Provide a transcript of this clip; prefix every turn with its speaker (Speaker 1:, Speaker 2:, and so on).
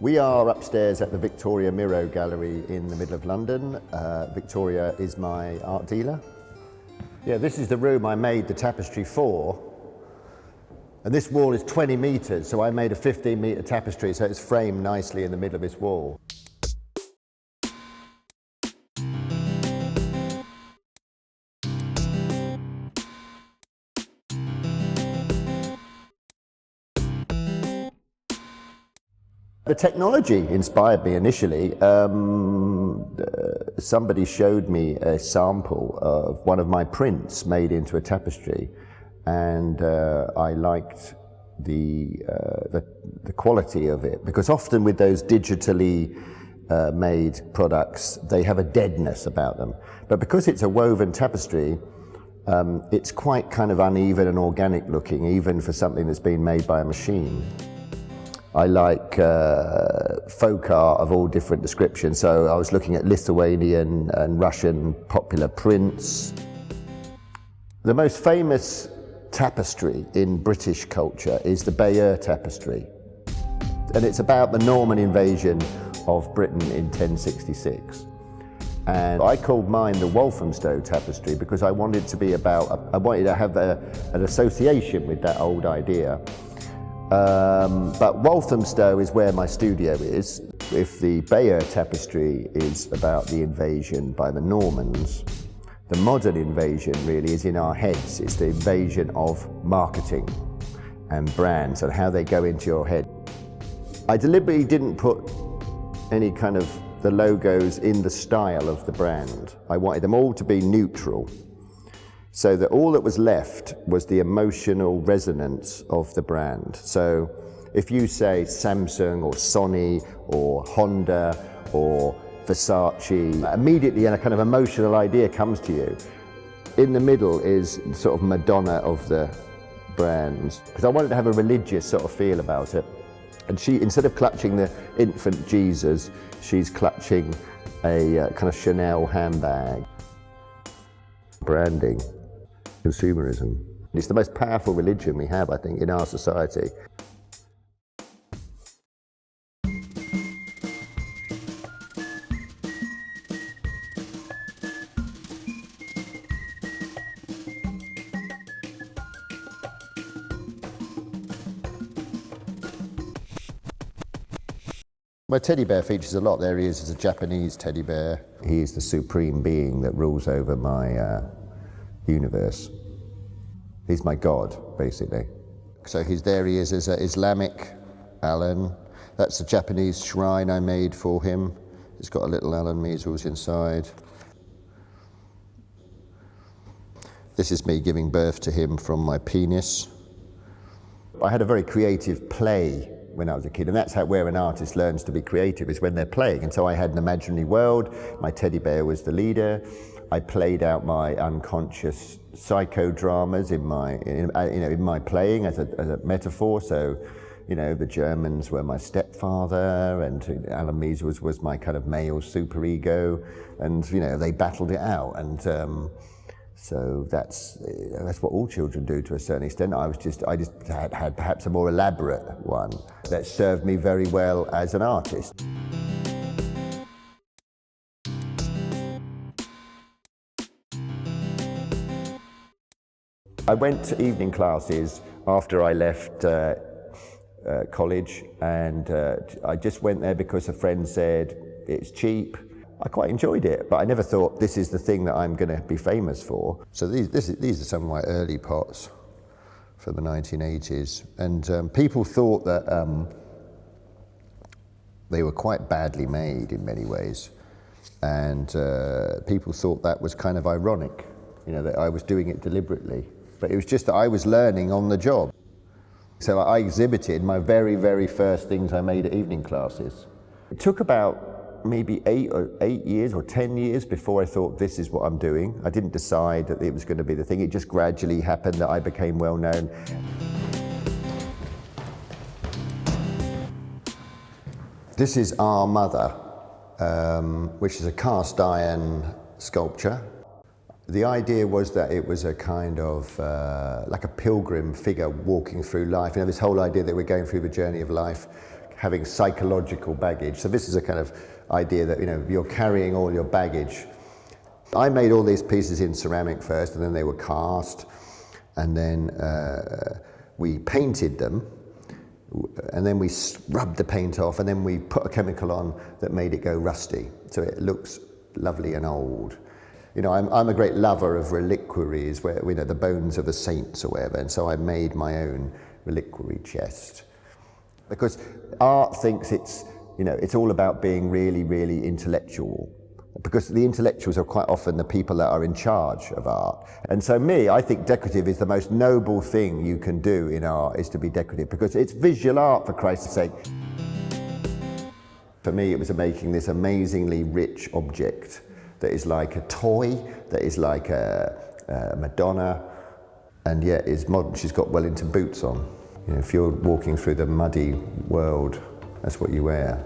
Speaker 1: We are upstairs at the Victoria Miro Gallery in the middle of London. Victoria is my art dealer. Yeah, this is the room I made the tapestry for. And this wall is 20 meters, so I made a 15-meter tapestry, so it's framed nicely in the middle of this wall. The technology inspired me initially. Somebody showed me a sample of one of my prints made into a tapestry, and I liked the quality of it, because often with those digitally made products, they have a deadness about them. But because it's a woven tapestry, it's quite kind of uneven and organic looking, even for something that's been made by a machine. I like folk art of all different descriptions, so I was looking at Lithuanian and Russian popular prints. The most famous tapestry in British culture is the Bayeux tapestry, and it's about the Norman invasion of Britain in 1066. And I called mine the Walthamstow tapestry because I wanted to be about, I wanted to have an association with that old idea. But Walthamstow is where my studio is. If the Bayeux tapestry is about the invasion by the Normans, the modern invasion really is in our heads. It's the invasion of marketing and brands and how they go into your head. I deliberately didn't put any kind of the logos in the style of the brand. I wanted them all to be neutral, so that all that was left was the emotional resonance of the brand. So if you say Samsung or Sony or Honda or Versace, immediately a kind of emotional idea comes to you. In the middle is sort of Madonna of the brands, because I wanted to have a religious sort of feel about it. And she, instead of clutching the infant Jesus, she's clutching a kind of Chanel handbag. Branding. Consumerism. It's the most powerful religion we have, I think, in our society. My teddy bear features a lot. There he is, as a Japanese teddy bear. He is the supreme being that rules over my universe. He's my God, basically. So there he is as an Islamic Allen. That's a Japanese shrine I made for him. It's got a little Allen measles inside. This is me giving birth to him from my penis. I had a very creative play when I was a kid, and that's where an artist learns to be creative, is when they're playing. And so I had an imaginary world. My teddy bear was the leader. I played out my unconscious psychodramas in my playing as a metaphor. So, the Germans were my stepfather, and Alan Measles was my kind of male superego, and they battled it out. And so that's what all children do to a certain extent. I just had perhaps a more elaborate one that served me very well as an artist. I went to evening classes after I left college, and I just went there because a friend said it's cheap. I quite enjoyed it, but I never thought this is the thing that I'm going to be famous for. So these are some of my early pots from the 1980s, and people thought that they were quite badly made in many ways, and people thought that was kind of ironic, that I was doing it deliberately. But it was just that I was learning on the job. So I exhibited my very, very first things I made at evening classes. It took about maybe 8 years or 10 years before I thought, this is what I'm doing. I didn't decide that it was going to be the thing. It just gradually happened that I became well known. This is Our Mother, which is a cast iron sculpture. The idea was that it was a kind of like a pilgrim figure walking through life. You know, this whole idea that we're going through the journey of life, having psychological baggage. So this is a kind of idea that, you know, you're carrying all your baggage. I made all these pieces in ceramic first, and then they were cast, and then we painted them, and then we rubbed the paint off, and then we put a chemical on that made it go rusty, so it looks lovely and old. You know, I'm a great lover of reliquaries, where, you know, the bones of the saints or whatever, and so I made my own reliquary chest. Because art thinks it's, you know, it's all about being really, really intellectual. Because the intellectuals are quite often the people that are in charge of art. And so I think decorative is the most noble thing you can do in art, is to be decorative, because it's visual art, for Christ's sake. For me, it was making this amazingly rich object that is like a toy, that is like a Madonna, and yet is modern. She's got Wellington boots on. You know, if you're walking through the muddy world, that's what you wear.